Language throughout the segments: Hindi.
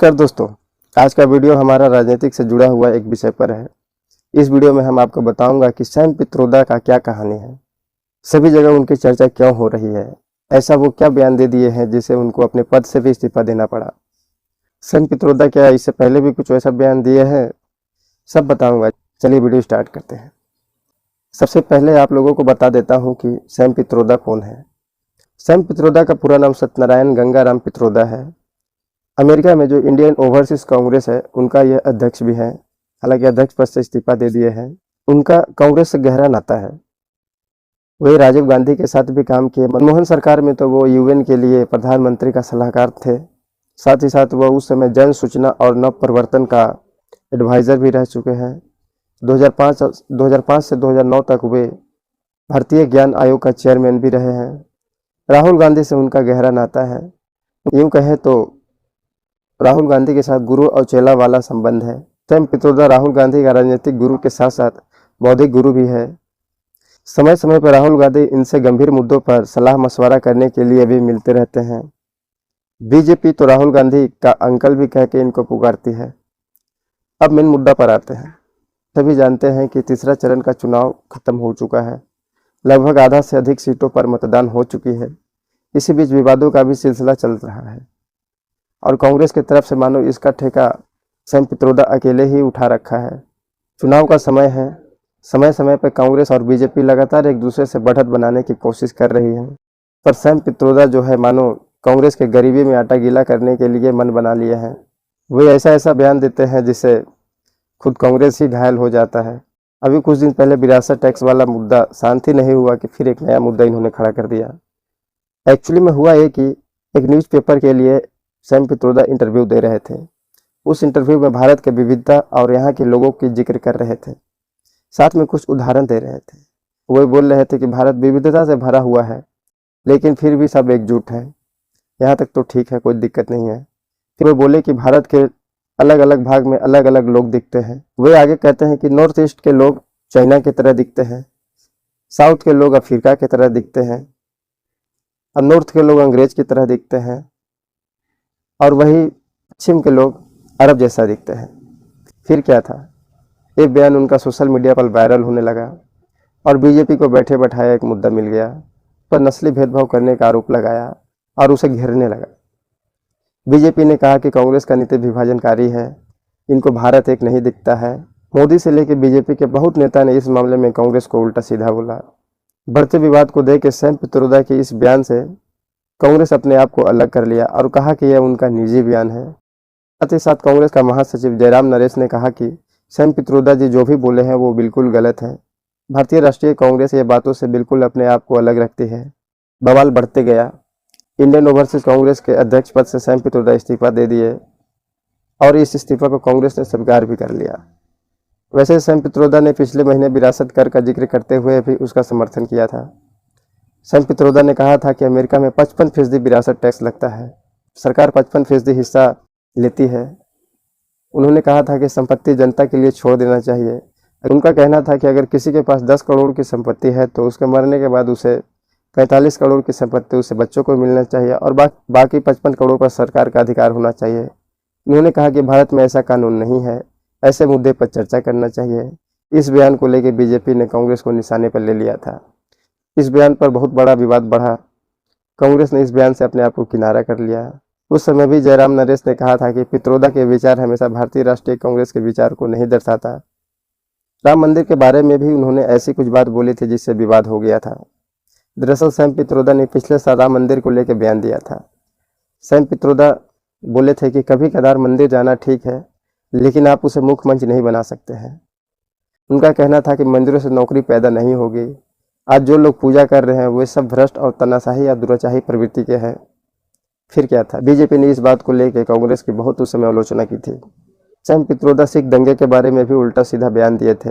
नमस्कार दोस्तों, आज का वीडियो हमारा राजनीतिक से जुड़ा हुआ एक विषय पर है। इस वीडियो में हम आपको बताऊंगा कि सैम पित्रोदा का क्या कहानी है, सभी जगह उनकी चर्चा क्यों हो रही है, ऐसा वो क्या बयान दे दिए हैं जिसे उनको अपने पद से भी इस्तीफा देना पड़ा। सैम पित्रोदा क्या इससे पहले भी कुछ ऐसा बयान दिए हैं, सब बताऊंगा। चलिए वीडियो स्टार्ट करते हैं। सबसे पहले आप लोगों को बता देता हूँ कि सैम पित्रोदा कौन है। सैम पित्रोदा का पूरा नाम सत्यनारायण गंगाराम पित्रोदा है। अमेरिका में जो इंडियन ओवरसीज कांग्रेस है उनका यह अध्यक्ष भी है। हालांकि अध्यक्ष पद से इस्तीफा दे दिए हैं। उनका कांग्रेस से गहरा नाता है। वही राजीव गांधी के साथ भी काम किए। मनमोहन सरकार में तो वो यूएन के लिए प्रधानमंत्री का सलाहकार थे। साथ ही साथ वह उस समय जन सूचना और नव प्रवर्तन का एडवाइजर भी रह चुके हैं। 2005 से 2009 तक वे भारतीय ज्ञान आयोग का चेयरमैन भी रहे हैं। राहुल गांधी से उनका गहरा नाता है। यूँ कहें तो राहुल गांधी के साथ गुरु और चेला वाला संबंध है। सैम पित्रोदा राहुल गांधी का राजनीतिक गुरु के साथ साथ बौद्धिक गुरु भी है। समय समय पर राहुल गांधी इनसे गंभीर मुद्दों पर सलाह मशवरा करने के लिए भी मिलते रहते हैं। बीजेपी तो राहुल गांधी का अंकल भी कह के इनको पुकारती है। अब मेन मुद्दा पर आते हैं। सभी जानते हैं कि तीसरा चरण का चुनाव खत्म हो चुका है। लगभग आधा से अधिक सीटों पर मतदान हो चुकी है। इसी बीच विवादों का भी सिलसिला चल रहा है और कांग्रेस की तरफ से मानो इसका ठेका सैम पित्रोदा अकेले ही उठा रखा है। चुनाव का समय है। समय समय पर कांग्रेस और बीजेपी लगातार एक दूसरे से बढ़त बनाने की कोशिश कर रही है, पर सैम पित्रोदा जो है मानो कांग्रेस के गरीबी में आटा गीला करने के लिए मन बना लिए हैं। वे ऐसा ऐसा बयान देते हैं जिससे खुद कांग्रेस ही घायल हो जाता है। अभी कुछ दिन पहले विरासत टैक्स वाला मुद्दा शांत ही नहीं हुआ कि फिर एक नया मुद्दा इन्होंने खड़ा कर दिया। एक्चुअली में हुआ ये कि एक न्यूज़पेपर के लिए सैम पित्रोदा इंटरव्यू दे रहे थे। उस इंटरव्यू में भारत के विविधता और यहाँ के लोगों की जिक्र कर रहे थे, साथ में कुछ उदाहरण दे रहे थे। वो बोल रहे थे कि भारत विविधता से भरा हुआ है, लेकिन फिर भी सब एकजुट है। यहाँ तक तो ठीक है, कोई दिक्कत नहीं है। फिर वो बोले कि भारत के अलग अलग भाग में अलग अलग लोग दिखते हैं। वे आगे कहते हैं कि नॉर्थ ईस्ट के लोग चाइना की तरह दिखते हैं, साउथ के लोग अफ्रीका की तरह दिखते हैं, और नॉर्थ के लोग अंग्रेज की तरह दिखते हैं, और वही पश्चिम के लोग अरब जैसा दिखते हैं। फिर क्या था, एक बयान उनका सोशल मीडिया पर वायरल होने लगा और बीजेपी को बैठे बैठाया एक मुद्दा मिल गया। पर नस्ली भेदभाव करने का आरोप लगाया और उसे घेरने लगा। बीजेपी ने कहा कि कांग्रेस का नीति विभाजनकारी है, इनको भारत एक नहीं दिखता है। मोदी से लेकर बीजेपी के बहुत नेता ने इस मामले में कांग्रेस को उल्टा सीधा बोला। बढ़ते विवाद को देख के सैम पित्रोदा के इस बयान से कांग्रेस अपने आप को अलग कर लिया और कहा कि यह उनका निजी बयान है। साथ ही साथ कांग्रेस का महासचिव जयराम नरेश ने कहा कि सैम पित्रोदा जी जो भी बोले हैं वो बिल्कुल गलत है। भारतीय राष्ट्रीय कांग्रेस ये बातों से बिल्कुल अपने आप को अलग रखती है। बवाल बढ़ते गया। इंडियन ओवरसीज कांग्रेस के अध्यक्ष पद से सैम पित्रोदा इस्तीफा दे दिए और इस इस्तीफा को कांग्रेस ने स्वीकार भी कर लिया। वैसे सैम पित्रोदा ने पिछले महीने विरासत कर का जिक्र करते हुए भी उसका समर्थन किया था। सैम पित्रोदा ने कहा था कि अमेरिका में 55% विरासत टैक्स लगता है, सरकार 55% हिस्सा लेती है। उन्होंने कहा था कि संपत्ति जनता के लिए छोड़ देना चाहिए। उनका कहना था कि अगर किसी के पास 10 करोड़ की संपत्ति है तो उसके मरने के बाद उसे 45 करोड़ की संपत्ति उसे बच्चों को मिलना चाहिए और बाकी 55 करोड़ पर सरकार का अधिकार होना चाहिए। उन्होंने कहा कि भारत में ऐसा कानून नहीं है, ऐसे मुद्दे पर चर्चा करना चाहिए। इस बयान को लेकर बीजेपी ने कांग्रेस को निशाने पर ले लिया था। इस बयान पर बहुत बड़ा विवाद बढ़ा। कांग्रेस ने इस बयान से अपने आप को किनारा कर लिया। उस समय भी जयराम नरेश ने कहा था कि पित्रोदा के विचार हमेशा भारतीय राष्ट्रीय कांग्रेस के विचार को नहीं दर्शाता। राम मंदिर के बारे में भी उन्होंने ऐसी कुछ बात बोली थी जिससे विवाद हो गया था। दरअसल सैम पित्रोदा ने पिछले साल राम मंदिर को लेकर बयान दिया था। सैम पित्रोदा बोले थे कि कभी कदार मंदिर जाना ठीक है, लेकिन आप उसे मुख्य मंच नहीं बना सकते हैं। उनका कहना था कि मंदिरों से नौकरी पैदा नहीं होगी। आज जो लोग पूजा कर रहे हैं वे सब भ्रष्ट और तानाशाही या दुराचाही प्रवृत्ति के हैं। फिर क्या था, बीजेपी ने इस बात को लेकर कांग्रेस की बहुत उस समय आलोचना की थी। सैम पित्रोदा सिख दंगे के बारे में भी उल्टा सीधा बयान दिए थे,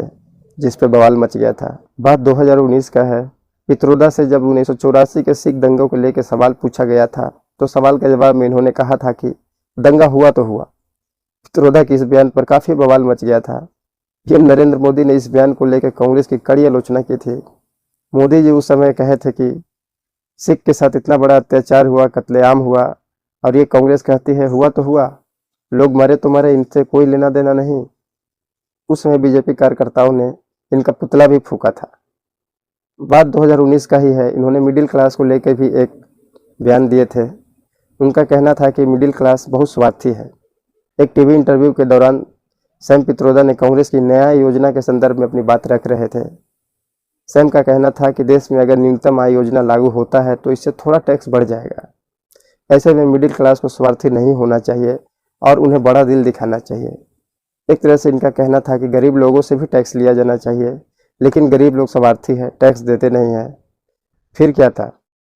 जिस पर बवाल मच गया था। बात 2019 का है। पित्रोदा से जब 1984 के सिख दंगों को लेकर सवाल पूछा गया था तो सवाल के जवाब में इन्होंने कहा था कि दंगा हुआ तो हुआ। पित्रोदा के इस बयान पर काफी बवाल मच गया था। पीएम नरेंद्र मोदी ने इस बयान को लेकर कांग्रेस की कड़ी आलोचना की थी। मोदी जी उस समय कहे थे कि सिख के साथ इतना बड़ा अत्याचार हुआ, कत्लेआम हुआ, और ये कांग्रेस कहती है हुआ तो हुआ। लोग मरे तो मरे, इनसे कोई लेना देना नहीं। उस समय बीजेपी कार्यकर्ताओं ने इनका पुतला भी फूका था। बात 2019 का ही है। इन्होंने मिडिल क्लास को लेकर भी एक बयान दिए थे। उनका कहना था कि मिडिल क्लास बहुत स्वार्थी है। एक टीवी इंटरव्यू के दौरान सैम पित्रोदा ने कांग्रेस की नया योजना के संदर्भ में अपनी बात रख रहे थे। सैम का कहना था कि देश में अगर न्यूनतम आय योजना लागू होता है तो इससे थोड़ा टैक्स बढ़ जाएगा। ऐसे में मिडिल क्लास को स्वार्थी नहीं होना चाहिए और उन्हें बड़ा दिल दिखाना चाहिए। एक तरह से इनका कहना था कि गरीब लोगों से भी टैक्स लिया जाना चाहिए, लेकिन गरीब लोग स्वार्थी है, टैक्स देते नहीं हैं। फिर क्या था,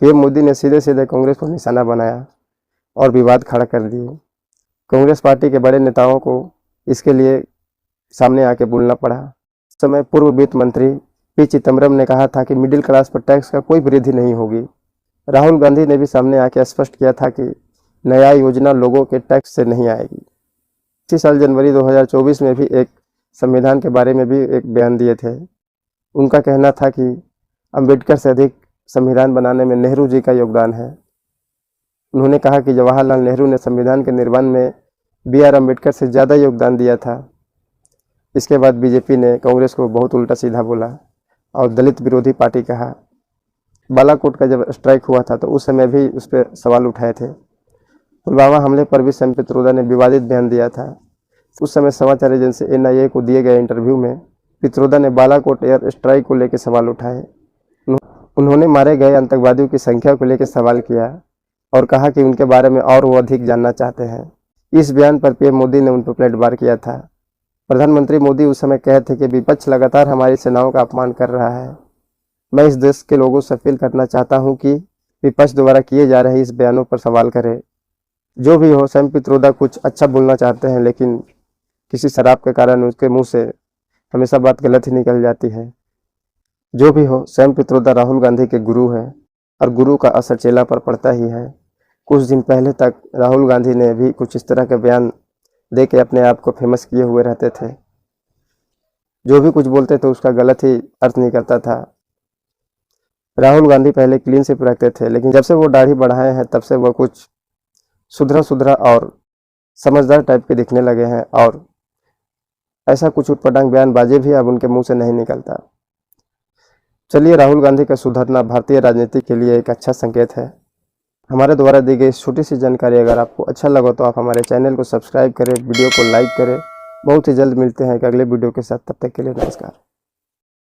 पीएम मोदी ने सीधे सीधे कांग्रेस को निशाना बनाया और विवाद खड़ा कर दिए। कांग्रेस पार्टी के बड़े नेताओं को इसके लिए सामने आके बोलना पड़ा। उस समय पूर्व वित्त मंत्री पी चिदम्बरम ने कहा था कि मिडिल क्लास पर टैक्स का कोई वृद्धि नहीं होगी। राहुल गांधी ने भी सामने आके स्पष्ट किया था कि नया योजना लोगों के टैक्स से नहीं आएगी। इसी साल जनवरी 2024 में भी एक संविधान के बारे में भी एक बयान दिए थे। उनका कहना था कि अंबेडकर से अधिक संविधान बनाने में नेहरू जी का योगदान है। उन्होंने कहा कि जवाहरलाल नेहरू ने संविधान के निर्माण में BR अम्बेडकर से ज़्यादा योगदान दिया था। इसके बाद बीजेपी ने कांग्रेस को बहुत उल्टा सीधा बोला और दलित विरोधी पार्टी कहा। बालाकोट का जब स्ट्राइक हुआ था तो उस समय भी उस पर सवाल उठाए थे। पुलवामा हमले पर भी सैम पित्रोदा ने विवादित बयान दिया था। उस समय समाचार एजेंसी NIA को दिए गए इंटरव्यू में पित्रोदा ने बालाकोट एयर स्ट्राइक को लेकर सवाल उठाए। उन्होंने मारे गए आतंकवादियों की संख्या को लेकर सवाल किया और कहा कि उनके बारे में और वो अधिक जानना चाहते हैं। इस बयान पर पीएम मोदी ने उन पर पलटवार किया था। प्रधानमंत्री मोदी उस समय कहे थे कि विपक्ष लगातार हमारी सेनाओं का अपमान कर रहा है। मैं इस देश के लोगों से अपील करना चाहता हूं कि विपक्ष द्वारा किए जा रहे इस बयानों पर सवाल करें। जो भी हो, सैम पित्रोदा कुछ अच्छा बोलना चाहते हैं, लेकिन किसी शराब के कारण उसके मुंह से हमेशा बात गलत ही निकल जाती है। जो भी हो, सैम पित्रोदा राहुल गांधी के गुरु हैं और गुरु का असर चेला पर पड़ता ही है। कुछ दिन पहले तक राहुल गांधी ने भी कुछ इस तरह के बयान दे के अपने आप को फेमस किए हुए रहते थे। जो भी कुछ बोलते थे उसका गलत ही अर्थ निकलता था। राहुल गांधी पहले क्लीन स्वीप रखते थे, लेकिन जब से वो दाढ़ी बढ़ाए हैं तब से वो कुछ सुधरा और समझदार टाइप के दिखने लगे हैं और ऐसा कुछ उटपटांग बयानबाजी भी अब उनके मुंह से नहीं निकलता। चलिए, राहुल गांधी का सुधरना भारतीय राजनीति के लिए एक अच्छा संकेत है। हमारे द्वारा दी गई छोटी सी जानकारी अगर आपको अच्छा लगा तो आप हमारे चैनल को सब्सक्राइब करें, वीडियो को लाइक करें। बहुत ही जल्द मिलते हैं एक अगले वीडियो के साथ। तब तक के लिए नमस्कार।